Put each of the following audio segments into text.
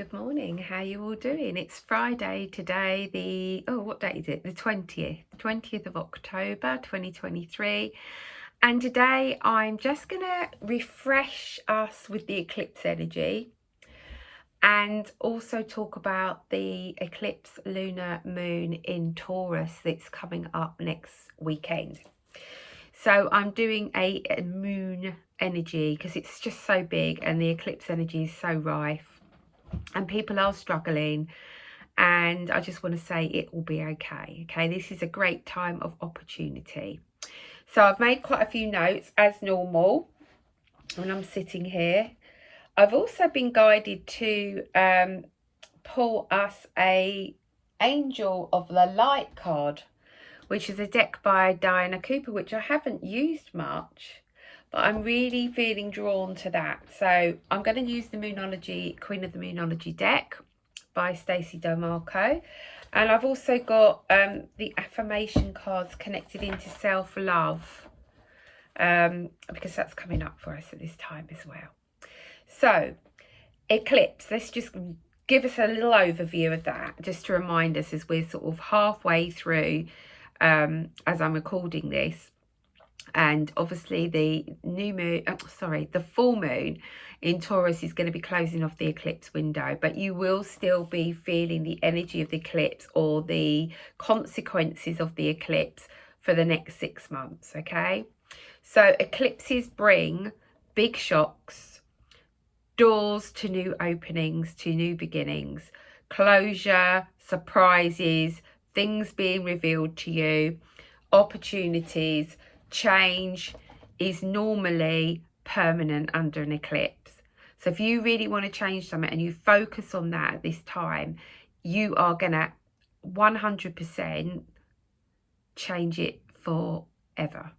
good morning. How you all doing? It's Friday today, what date is it? The 20th of October 2023. And today I'm just going to refresh us with the eclipse energy and also talk about the eclipse lunar moon in Taurus that's coming up next weekend. So I'm doing a moon energy because it's just so big and the eclipse energy is so rife. And people are struggling, and I just want to say it will be okay. This is a great time of opportunity. So I've made quite a few notes as normal when I'm sitting here. I've also been guided to pull us a Angel of the Light card, which is a deck by Diana Cooper, which I haven't used much, but I'm really feeling drawn to that. So I'm going to use the Moonology, Queen of the Moonology deck by Stacey Domarco. And I've also got the affirmation cards connected into self-love, because that's coming up for us at this time as well. So eclipse, let's just give us a little overview of that, just to remind us as we're sort of halfway through as I'm recording this. And obviously the the full moon in Taurus is going to be closing off the eclipse window, but you will still be feeling the energy of the eclipse or the consequences of the eclipse for the next 6 months. Okay, so eclipses bring big shocks, doors to new openings, to new beginnings, closure, surprises, things being revealed to you, opportunities. Change is normally permanent under an eclipse. So if you really want to change something and you focus on that at this time, you are going to 100% change it forever.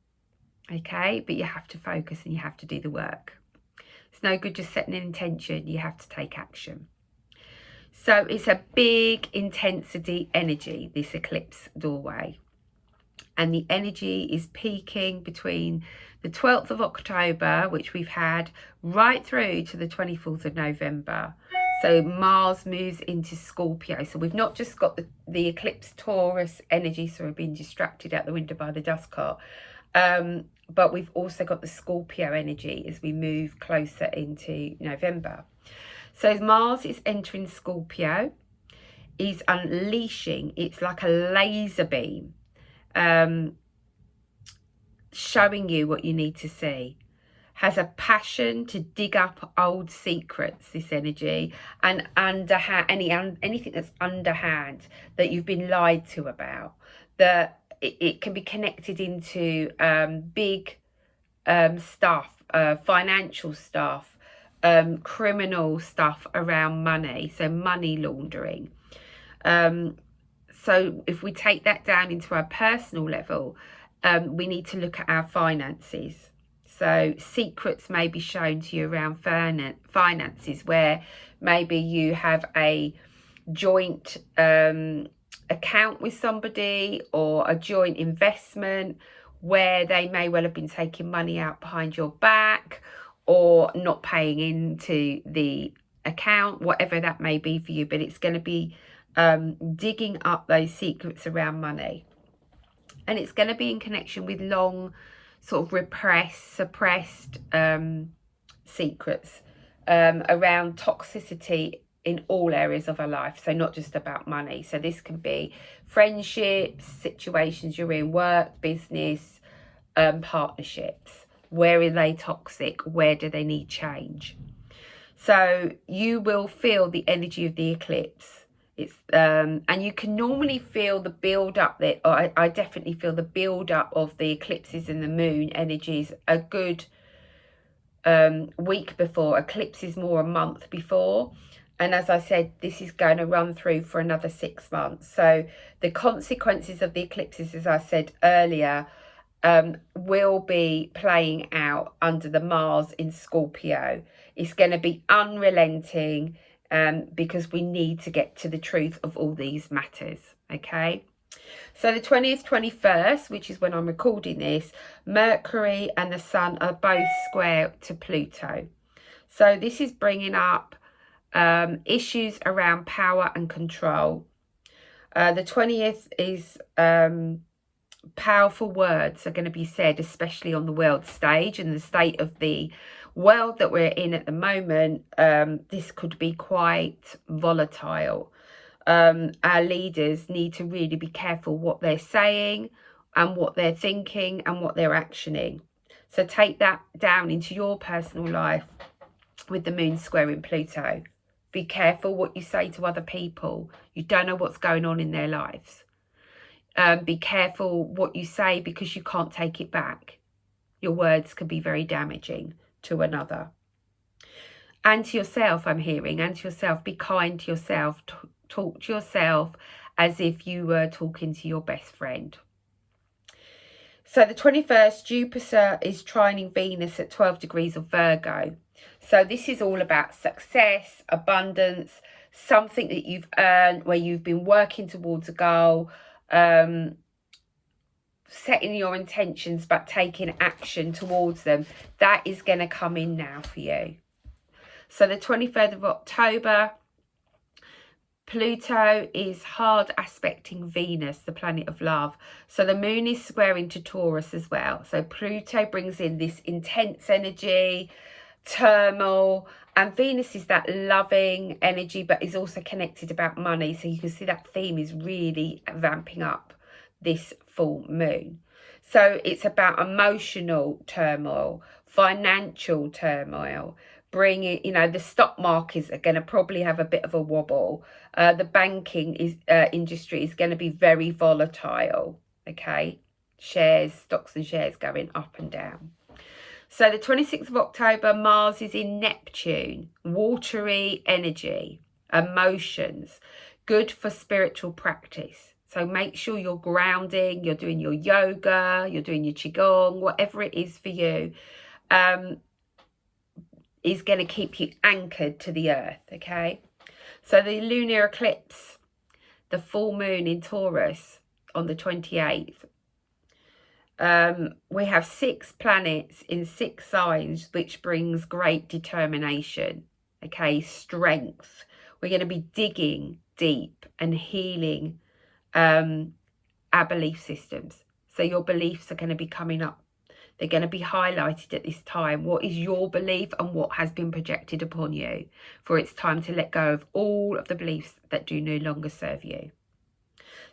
Okay, but you have to focus and you have to do the work. It's no good just setting an intention, you have to take action. So it's a big intensity energy, this eclipse doorway. And the energy is peaking between the 12th of October, which we've had, right through to the 24th of November. So Mars moves into Scorpio. So we've not just got the eclipse Taurus energy, so we're being distracted out the window by the dust cart. But we've also got the Scorpio energy as we move closer into November. So Mars is entering Scorpio, is unleashing, it's like a laser beam, showing you what you need to see. Has a passion to dig up old secrets, this energy, and anything that's underhand that you've been lied to about, that it can be connected into big stuff, financial stuff, criminal stuff around money, so money laundering. So if we take that down into our personal level, we need to look at our finances. So secrets may be shown to you around finances, where maybe you have a joint account with somebody or a joint investment where they may well have been taking money out behind your back or not paying into the account, whatever that may be for you. But it's going to be digging up those secrets around money, and it's going to be in connection with long sort of suppressed secrets around toxicity in all areas of our life, so not just about money. So this can be friendships, situations you're in, work, business, partnerships. Where are they toxic? Where do they need change? So you will feel the energy of the eclipse. It's and you can normally feel the build up that I definitely feel the build up of the eclipses and the moon energies a good week before. Eclipse is more a month before, and as I said, this is going to run through for another 6 months. So the consequences of the eclipses, as I said earlier, will be playing out under the Mars in Scorpio. It's going to be unrelenting, because we need to get to the truth of all these matters. Okay, so the 20th, 21st, which is when I'm recording this, Mercury and the Sun are both square to Pluto. So this is bringing up issues around power and control. The 20th is powerful words are going to be said, especially on the world stage and the state of the world that we're in at the moment. This could be quite volatile. Our leaders need to really be careful what they're saying and what they're thinking and what they're actioning. So take that down into your personal life with the moon squaring Pluto. Be careful what you say to other people. You don't know what's going on in their lives. Be careful what you say because you can't take it back. Your words can be very damaging to another. And to yourself, I'm hearing, and to yourself, be kind to yourself. Talk to yourself as if you were talking to your best friend. So the 21st, Jupiter is trining Venus at 12 degrees of Virgo. So this is all about success, abundance, something that you've earned, where you've been working towards a goal, setting your intentions but taking action towards them. That is going to come in now for you. So the 23rd of October, Pluto is hard aspecting Venus, the planet of love. So the moon is squaring to Taurus as well. So Pluto brings in this intense energy, turmoil, and Venus is that loving energy, but is also connected about money. So you can see that theme is really vamping up this full moon. So it's about emotional turmoil, financial turmoil, bringing, the stock markets are going to probably have a bit of a wobble. The banking industry is going to be very volatile. Okay, stocks and shares going up and down. So the 26th of October, Mars is in Neptune, watery energy, emotions, good for spiritual practice. So make sure you're grounding, you're doing your yoga, you're doing your qigong, whatever it is for you, is going to keep you anchored to the earth, okay? So the lunar eclipse, the full moon in Taurus on the 28th, we have 6 planets in 6 signs, which brings great determination, okay, strength. We're going to be digging deep and healing our belief systems. So your beliefs are going to be coming up. They're going to be highlighted at this time. What is your belief and what has been projected upon you? For it's time to let go of all of the beliefs that do no longer serve you.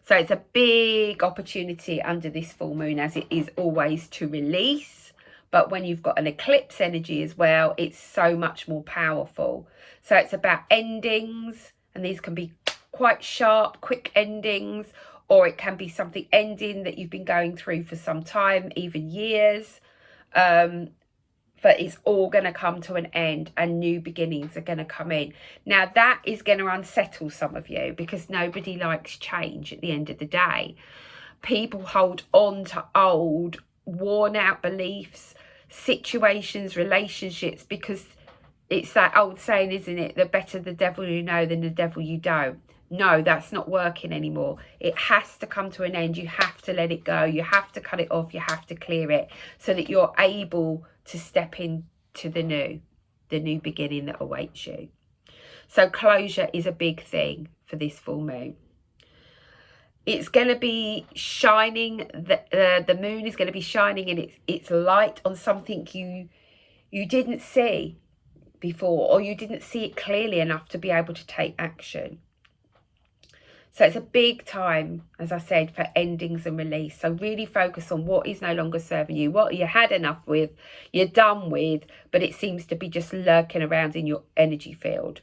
So it's a big opportunity under this full moon, as it is always, to release. But when you've got an eclipse energy as well, it's so much more powerful. So it's about endings, and these can be quite sharp, quick endings, or it can be something ending that you've been going through for some time, even years. But it's all going to come to an end and new beginnings are going to come in. Now, that is going to unsettle some of you because nobody likes change at the end of the day. People hold on to old, worn out beliefs, situations, relationships, because it's that old saying, isn't it? The better the devil you know than the devil you don't. No, that's not working anymore. It has to come to an end. You have to let it go. You have to cut it off. You have to clear it so that you're able to step into the new beginning that awaits you. So closure is a big thing for this full moon. It's going to be shining, the moon is going to be shining in its light on something you didn't see before, or you didn't see it clearly enough to be able to take action. So it's a big time, as I said, for endings and release. So really focus on what is no longer serving you, what you had enough with, you're done with, but it seems to be just lurking around in your energy field.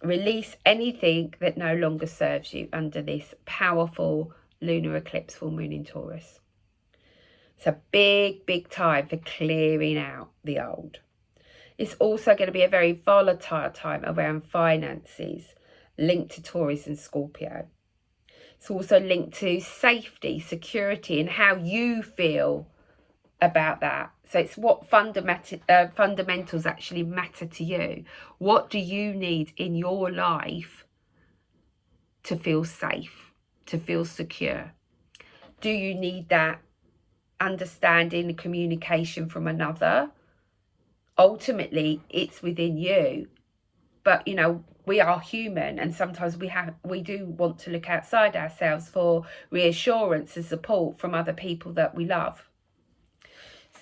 Release anything that no longer serves you under this powerful lunar eclipse full moon in Taurus. It's a big, big time for clearing out the old. It's also going to be a very volatile time around finances, linked to Taurus and Scorpio. It's also linked to safety, security, and how you feel about that. So it's what fundamentals actually matter to you. What do you need in your life to feel safe, to feel secure? Do you need that understanding and communication from another? Ultimately, it's within you. but you know, we are human, and sometimes we do want to look outside ourselves for reassurance and support from other people that we love.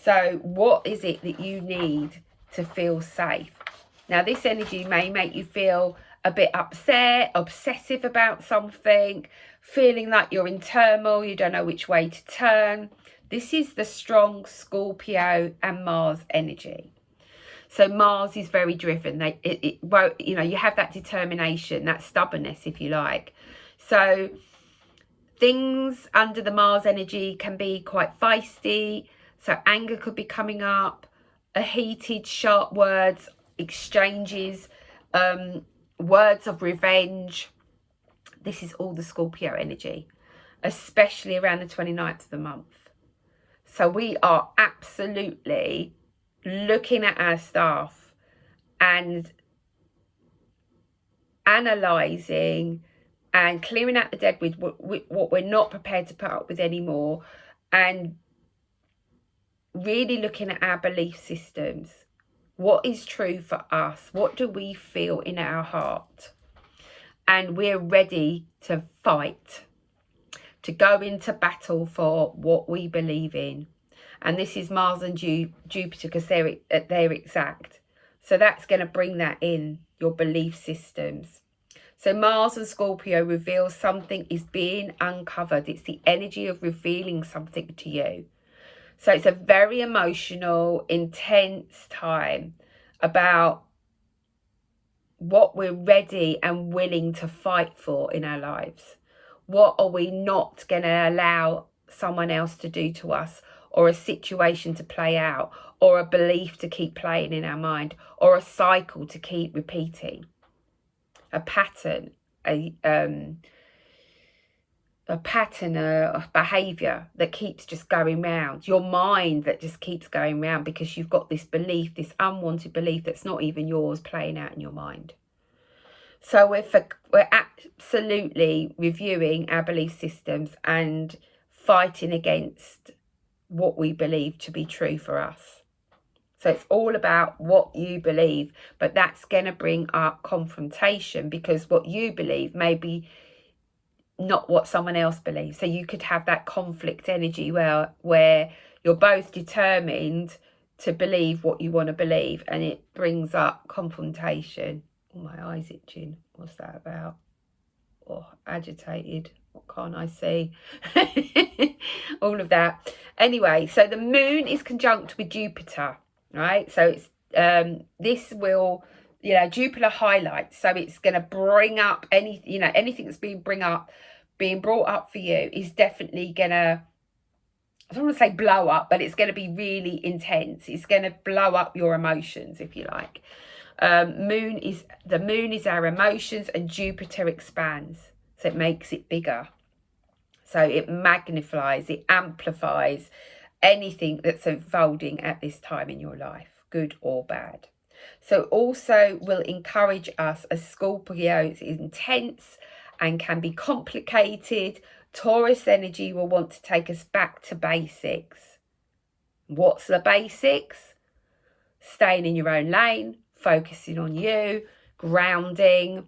So what is it that you need to feel safe? Now, this energy may make you feel a bit upset, obsessive about something, feeling like you're in turmoil, you don't know which way to turn. This is the strong Scorpio and Mars energy. So Mars is very driven. You know, you have that determination, that stubbornness, if you like. So things under the Mars energy can be quite feisty. So anger could be coming up, a heated, sharp words, exchanges, words of revenge. This is all the Scorpio energy, especially around the 29th of the month. So we are absolutely looking at our stuff and analysing and clearing out the dead with what we're not prepared to put up with anymore, and really looking at our belief systems. What is true for us? What do we feel in our heart? And we're ready to fight, to go into battle for what we believe in. And this is Mars and Jupiter, because they're exact. So that's going to bring that in, your belief systems. So Mars and Scorpio reveals something is being uncovered. It's the energy of revealing something to you. So it's a very emotional, intense time about what we're ready and willing to fight for in our lives. What are we not going to allow someone else to do to us, or a situation to play out, or a belief to keep playing in our mind, or a cycle to keep repeating, a pattern, a behaviour that keeps just going round, your mind that just keeps going round because you've got this belief, this unwanted belief that's not even yours, playing out in your mind. So we're absolutely reviewing our belief systems and fighting against what we believe to be true for us. So it's all about what you believe, but that's going to bring up confrontation, because what you believe may be not what someone else believes. So you could have that conflict energy where you're both determined to believe what you want to believe, and it brings up confrontation. Oh, my eye's itching. What's that about? Oh, agitated. What can't I see? All of that. Anyway, so the moon is conjunct with Jupiter, right? So it's this will, you know, Jupiter highlights. So it's going to bring up anything that's being brought up for you is definitely going to, I don't want to say blow up, but it's going to be really intense. It's going to blow up your emotions, if you like. The moon is our emotions, and Jupiter expands, so it makes it bigger. So it magnifies, it amplifies anything that's unfolding at this time in your life, good or bad. So also will encourage us, as Scorpio is intense and can be complicated. Taurus energy will want to take us back to basics. What's the basics? Staying in your own lane, focusing on you, grounding,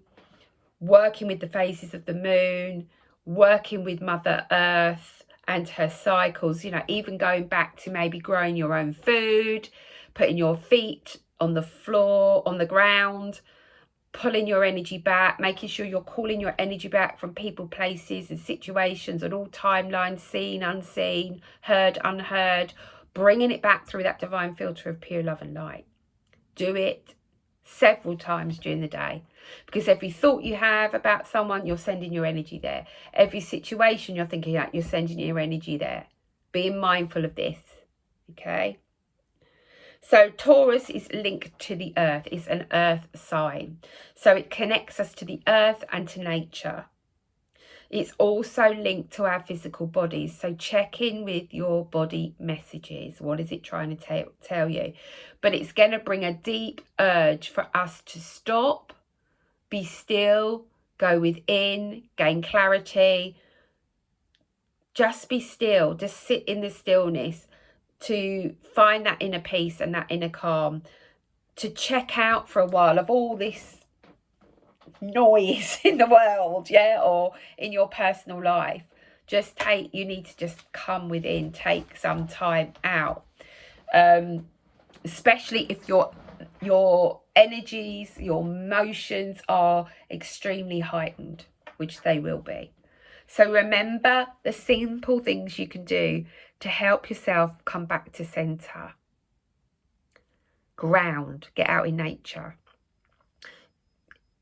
working with the phases of the moon, working with Mother Earth and her cycles, you know, even going back to maybe growing your own food, putting your feet on the floor, on the ground, pulling your energy back, making sure you're calling your energy back from people, places and situations on all timelines, seen, unseen, heard, unheard, bringing it back through that divine filter of pure love and light. Do it several times during the day, because every thought you have about someone, you're sending your energy there. Every situation you're thinking about, you're sending your energy there. Being mindful of this, okay? So Taurus is linked to the earth. It's an earth sign. So it connects us to the earth and to nature. It's also linked to our physical bodies. So check in with your body messages. What is it trying to tell you? But it's going to bring a deep urge for us to stop, be still, go within, gain clarity. Just be still. Just sit in the stillness to find that inner peace and that inner calm. To check out for a while of all this noise in the world, yeah, or in your personal life. You need to just come within, take some time out, especially if your energies, your emotions are extremely heightened, which they will be. So remember the simple things you can do to help yourself come back to center. Ground, get out in nature.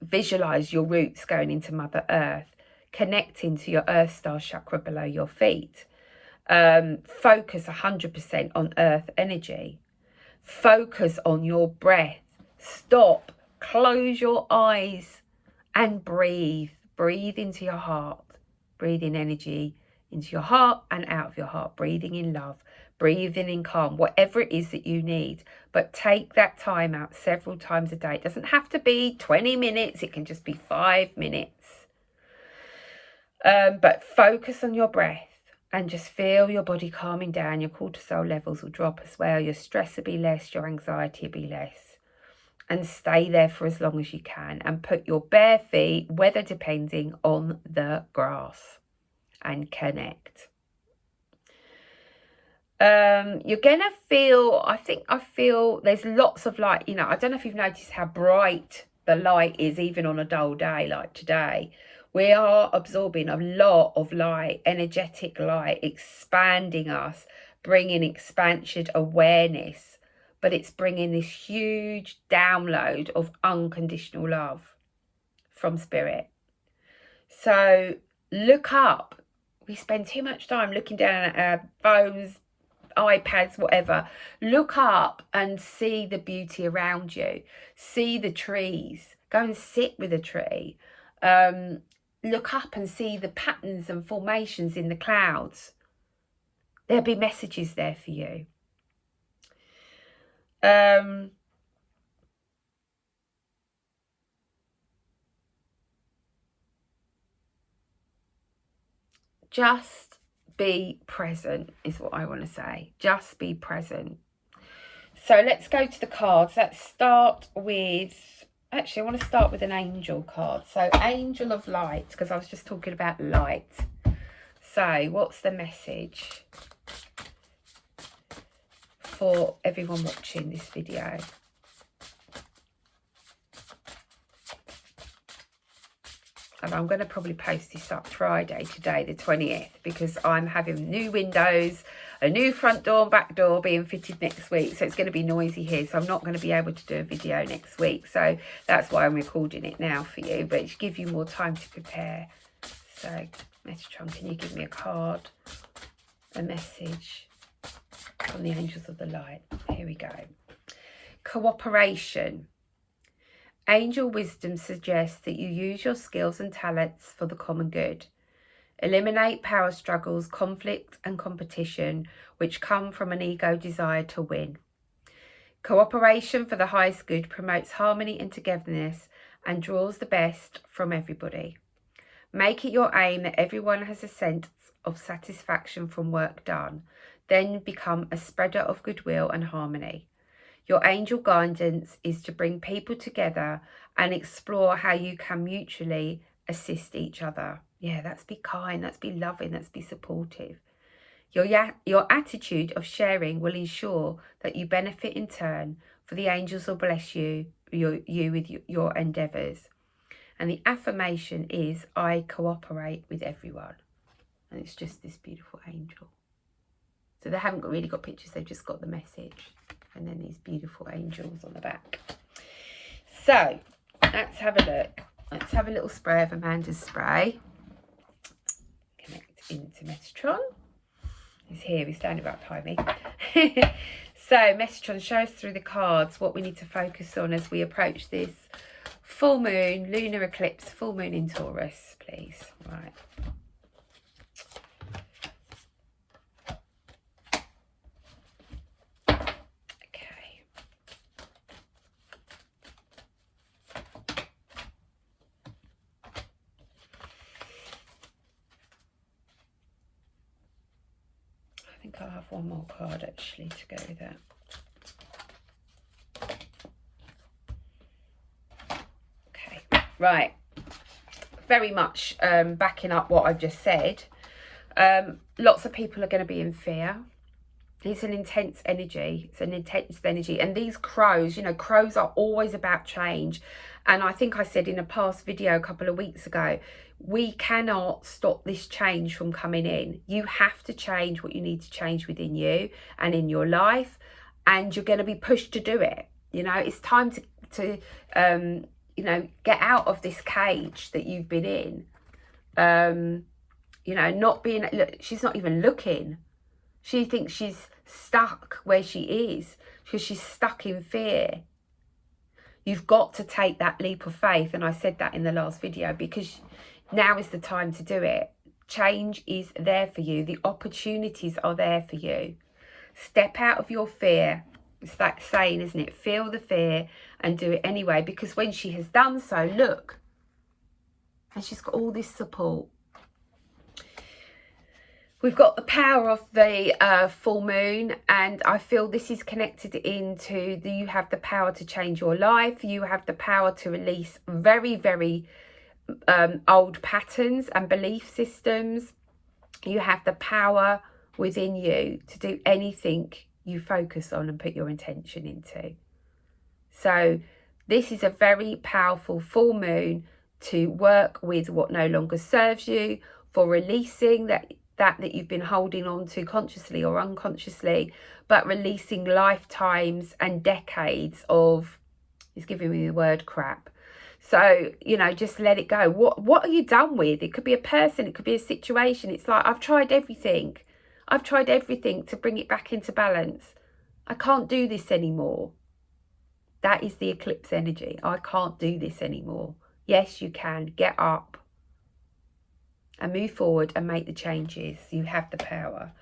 Visualize your roots going into Mother Earth, connecting to your Earth Star chakra below your feet. Focus 100% on Earth energy. Focus on your breath. Stop, close your eyes and breathe. Breathe into your heart. Breathe in energy into your heart and out of your heart. Breathing in love. Breathing in calm. Whatever it is that you need. But take that time out several times a day. It doesn't have to be 20 minutes. It can just be 5 minutes. But focus on your breath. And just feel your body calming down. Your cortisol levels will drop as well. Your stress will be less. Your anxiety will be less. And stay there for as long as you can. And put your bare feet, weather depending, on the grass. And connect. You're going to feel, I feel there's lots of light. You know, I don't know if you've noticed how bright the light is, even on a dull day like today. We are absorbing a lot of light, energetic light, expanding us, bringing expansion awareness. But it's bringing this huge download of unconditional love from spirit. So look up. We spend too much time looking down at our phones, iPads, whatever. Look up and see the beauty around you. See the trees. Go and sit with a tree. Look up and see the patterns and formations in the clouds. There'll be messages there for you. Just be present is what I want to say. Just be present. So let's go to the cards. Let's start with, actually I want to start with an angel card. So Angel of Light, because I was just talking about light. So what's the message for everyone watching this video? And I'm going to probably post this up Friday, today, the 20th, because I'm having new windows, a new front door and back door being fitted next week. So it's going to be noisy here. So I'm not going to be able to do a video next week. So that's why I'm recording it now for you. But to give you more time to prepare. So, Metatron, can you give me a card, a message from the Angels of the Light? Here we go. Cooperation. Angel wisdom suggests that you use your skills and talents for the common good. Eliminate power struggles, conflict and competition which come from an ego desire to win. Cooperation for the highest good promotes harmony and togetherness and draws the best from everybody. Make it your aim that everyone has a sense of satisfaction from work done. Then become a spreader of goodwill and harmony. Your angel guidance is to bring people together and explore how you can mutually assist each other. Yeah, that's be kind, that's be loving, that's be supportive. Your attitude of sharing will ensure that you benefit in turn, for the angels will bless you with your endeavours. And the affirmation is, I cooperate with everyone. And it's just this beautiful angel. So they haven't really got pictures, they've just got the message. And then these beautiful angels on the back. So, let's have a look. Let's have a little spray of Amanda's spray. Connect into Metatron. He's here, he's standing right behind me. So, Metatron, show us through the cards what we need to focus on as we approach this full moon, lunar eclipse, full moon in Taurus, please. Right. I'll have one more card actually to go with that. Okay, right. very much backing up what I've just said. Lots of people are going to be in fear. It's an intense energy. It's an intense energy. And these crows, you know, crows are always about change. And I think I said in a past video a couple of weeks ago, we cannot stop this change from coming in. You have to change what you need to change within you and in your life. And you're going to be pushed to do it. You know, it's time to you know, get out of this cage that you've been in. You know, not being, look, she's not even looking. She thinks she's stuck where she is because she's stuck in fear. You've got to take that leap of faith. And I said that in the last video because now is the time to do it. Change is there for you. The opportunities are there for you. Step out of your fear. It's that saying, isn't it? Feel the fear and do it anyway. Because when she has done so, look. And she's got all this support. We've got the power of the full moon, and I feel this is connected into you have the power to change your life. You have the power to release very, very old patterns and belief systems. You have the power within you to do anything you focus on and put your intention into. So this is a very powerful full moon to work with what no longer serves you, for releasing that you've been holding on to consciously or unconsciously, but releasing lifetimes and decades of, it's giving me the word crap. So, you know, just let it go. What are you done with? It could be a person, it could be a situation. It's like, I've tried everything. I've tried everything to bring it back into balance. I can't do this anymore. That is the eclipse energy. I can't do this anymore. Yes, you can. Get up and move forward and make the changes. You have the power.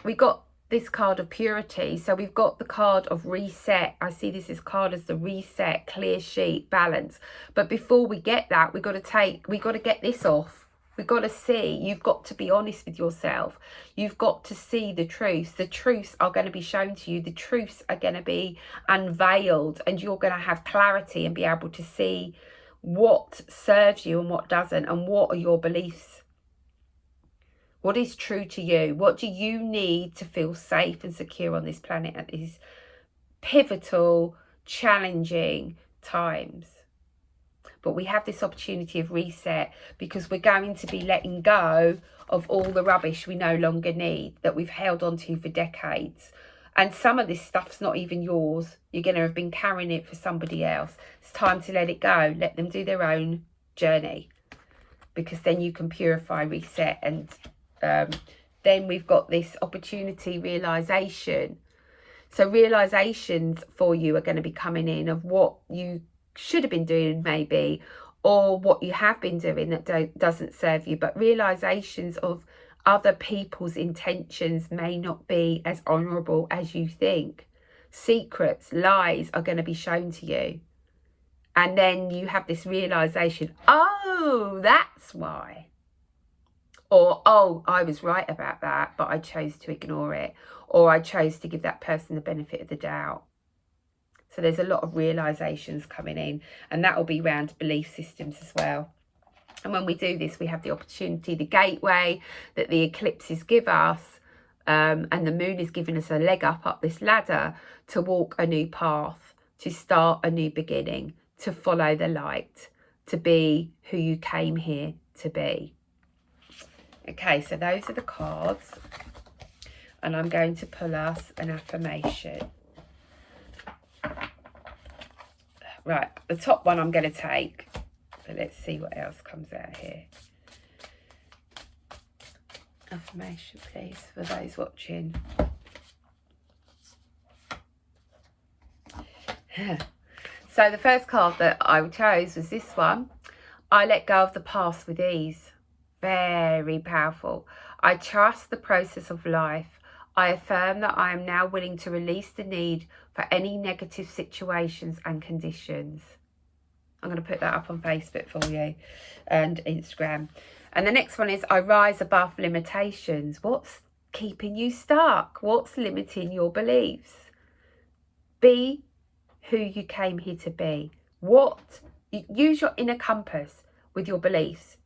We got this card of purity. So we've got the card of reset. I see this card as the reset, clear sheet, balance. But before we get that, we got to get this off. We've got to see. You've got to be honest with yourself. You've got to see the truths. The truths are going to be shown to you. The truths are going to be unveiled, and you're going to have clarity and be able to see what serves you and what doesn't, and what are your beliefs. What is true to you? What do you need to feel safe and secure on this planet at these pivotal, challenging times? But we have this opportunity of reset because we're going to be letting go of all the rubbish we no longer need, that we've held on to for decades. And some of this stuff's not even yours. You're going to have been carrying it for somebody else. It's time to let it go. Let them do their own journey. Because then you can purify, reset. And then we've got this opportunity, realisation. So realisations for you are going to be coming in of what you should have been doing maybe, or what you have been doing that doesn't serve you. But realisations of other people's intentions may not be as honourable as you think. Secrets, lies are going to be shown to you. And then you have this realisation, oh, that's why. Or, oh, I was right about that, but I chose to ignore it. Or I chose to give that person the benefit of the doubt. So there's a lot of realisations coming in. And that will be around belief systems as well. And when we do this, we have the opportunity, the gateway that the eclipses give us, and the moon is giving us a leg up this ladder to walk a new path, to start a new beginning, to follow the light, to be who you came here to be. Okay, so those are the cards. And I'm going to pull us an affirmation. Right, the top one I'm going to take. But let's see what else comes out here. Affirmation, please, for those watching. So the first card that I chose was this one. I let go of the past with ease. Very powerful. I trust the process of life. I affirm that I am now willing to release the need for any negative situations and conditions. I'm going to put that up on Facebook for you and Instagram. And the next one is I rise above limitations. What's keeping you stuck? What's limiting your beliefs? Be who you came here to be. Use your inner compass. with your beliefs.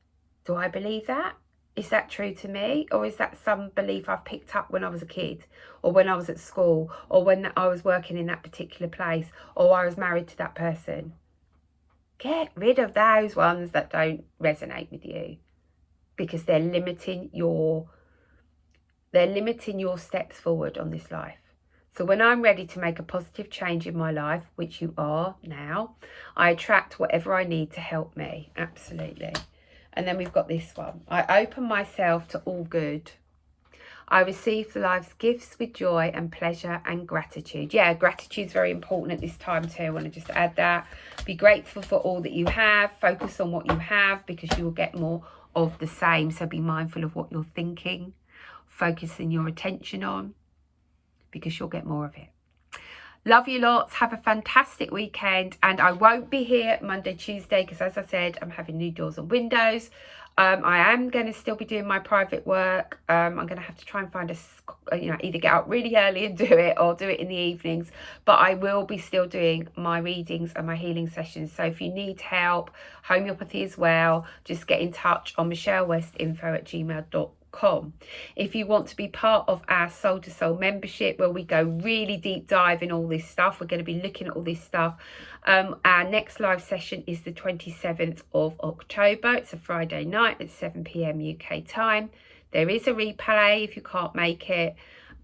Do I believe that? Is that true to me? Or is that some belief I've picked up when I was a kid, or when I was at school, or when I was working in that particular place, or I was married to that person? Get rid of those ones that don't resonate with you, because they're limiting your steps forward on this life. So when I'm ready to make a positive change in my life, which you are now, I attract whatever I need to help me. Absolutely. And then we've got this one. I open myself to all good. I receive life's gifts with joy and pleasure and gratitude. Yeah, gratitude is very important at this time too. I want to just add that. Be grateful for all that you have. Focus on what you have, because you will get more of the same. So be mindful of what you're thinking, focusing your attention on, because you'll get more of it. Love you lots. Have a fantastic weekend. And I won't be here Monday, Tuesday, because as I said, I'm having new doors and windows. I am going to still be doing my private work. I'm going to have to try and find either get up really early and do it, or do it in the evenings. But I will be still doing my readings and my healing sessions. So if you need help, homeopathy as well, just get in touch on michellewestinfo@gmail.com. If you want to be part of our Soul to Soul membership, where we go really deep dive in all this stuff, we're going to be looking at all this stuff. Our next live session is the 27th of October. It's a Friday night at 7 p.m. UK time. There is a replay if you can't make it.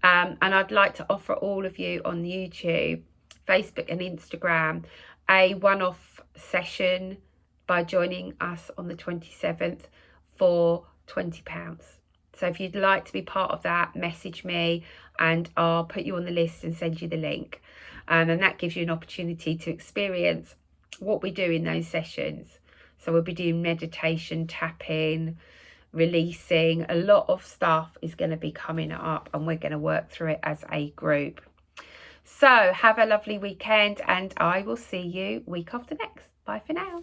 And I'd like to offer all of you on YouTube, Facebook and Instagram a one-off session by joining us on the 27th for £20. So if you'd like to be part of that, message me and I'll put you on the list and send you the link. And that gives you an opportunity to experience what we do in those sessions. So we'll be doing meditation, tapping, releasing. A lot of stuff is going to be coming up, and we're going to work through it as a group. So have a lovely weekend, and I will see you week after next. Bye for now.